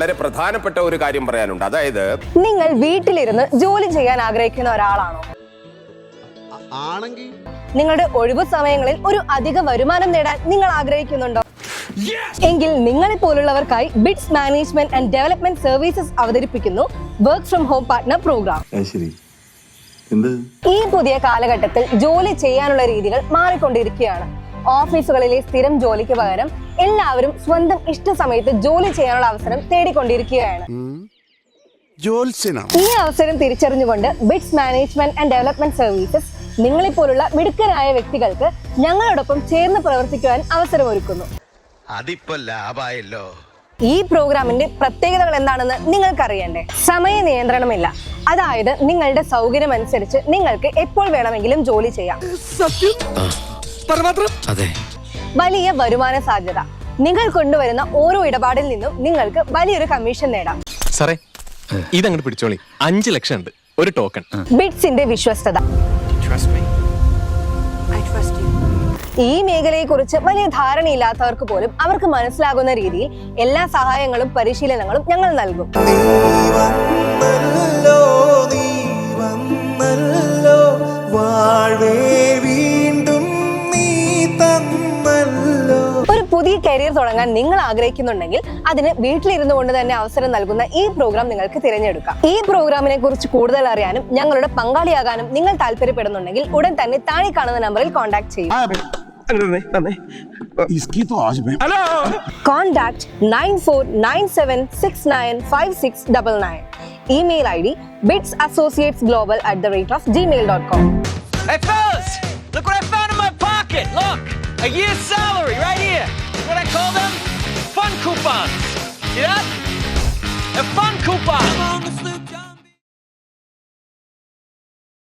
വളരെ പ്രധാനപ്പെട്ട ഒരു കാര്യം പറയാനുണ്ട്. അതായത് നിങ്ങൾ വീട്ടിലിരുന്ന് ജോലി ചെയ്യാൻ ആഗ്രഹിക്കുന്ന ഒരാളാണോ? ആണെങ്കിൽ നിങ്ങളുടെ ഒഴിവു സമയങ്ങളിൽ ഒരു അധിക വരുമാനം നേടാൻ നിങ്ങൾ ആഗ്രഹിക്കുന്നുണ്ടോ? എങ്കിൽ നിങ്ങളെ പോലുള്ളവർക്കായി Bits management and development services അവതരിപ്പിക്കുന്നു work from home partner program. ഈ പുതിയ കാലഘട്ടത്തിൽ ജോലി ചെയ്യാനുള്ള രീതികൾ മാറിക്കൊണ്ടിരിക്കുകയാണ്. ഓഫീസുകളിലെ സ്ഥിരം ജോലിക്ക് പകരം എല്ലാവരും സ്വന്തം ഇഷ്ട സമയത്ത് ജോലി ചെയ്യാനുള്ള അവസരം തേടിക്കൊണ്ടിരിക്കുകയാണ്. ഈ അവസരം തിരിച്ചറിഞ്ഞുകൊണ്ട് bits management and development services നിങ്ങളെ പോലുള്ള മിടുക്കരായ വ്യക്തികൾക്ക് ഞങ്ങളോടൊപ്പം ചേർന്ന് പ്രവർത്തിക്കുവാൻ അവസരമൊരുക്കുന്നു. അതിപ്പോ ലാഭായല്ലോ. ഈ പ്രോഗ്രാമിന്റെ പ്രത്യേകതകൾ എന്താണെന്ന് നിങ്ങൾക്കറിയണ്ടേ? സമയ നിയന്ത്രണമില്ല. അതായത് നിങ്ങളുടെ സൗകര്യം അനുസരിച്ച് നിങ്ങൾക്ക് എപ്പോൾ വേണമെങ്കിലും ജോലി ചെയ്യാം. വലിയ വരുമാന സാധ്യത. നിങ്ങൾ കൊണ്ടുവരുന്ന ഓരോ ഇടപാടിൽ നിന്നും നിങ്ങൾക്ക് വലിയൊരു കമ്മീഷൻ നേടാം. സാറേ, ഇതങ്ങോട്ട് പിടിച്ചോളി. 5 ലക്ഷം ഉണ്ട് ഒരു ടോക്കൺ. ബിറ്റ്സിന്റെ വിശ്വസ്തത. ഈ മേഖലയെ കുറിച്ച് വലിയ ധാരണയില്ലാത്തവർക്ക് പോലും അവർക്ക് മനസ്സിലാകുന്ന രീതിയിൽ എല്ലാ സഹായങ്ങളും പരിശീലനങ്ങളും ഞങ്ങൾ നൽകും. ഒരു പുതിയ കരിയർ തുടങ്ങാൻ നിങ്ങൾ ആഗ്രഹിക്കുന്നുണ്ടെങ്കിൽ അതിന് വീട്ടിലിരുന്നു കൊണ്ട് തന്നെ അവസരം നൽകുന്ന ഈ പ്രോഗ്രാം നിങ്ങൾക്ക് തിരഞ്ഞെടുക്കാം. ഈ പ്രോഗ്രാമിനെ കുറിച്ച് കൂടുതൽ അറിയാനും ഞങ്ങളുടെ പങ്കാളിയാകാനും നിങ്ങൾ താല്പര്യപ്പെടുന്നുണ്ടെങ്കിൽ ഉടൻ തന്നെ താഴെ കാണുന്ന നമ്പറിൽ കോൺടാക്ട് ചെയ്യും. Contact 9497695699. Email ID bitsassociatesglobal@gmail.com. Hey fellas, look what I found in my pocket. Look, a year's salary right here. What I call them? Fun coupons. See that? A fun coupon.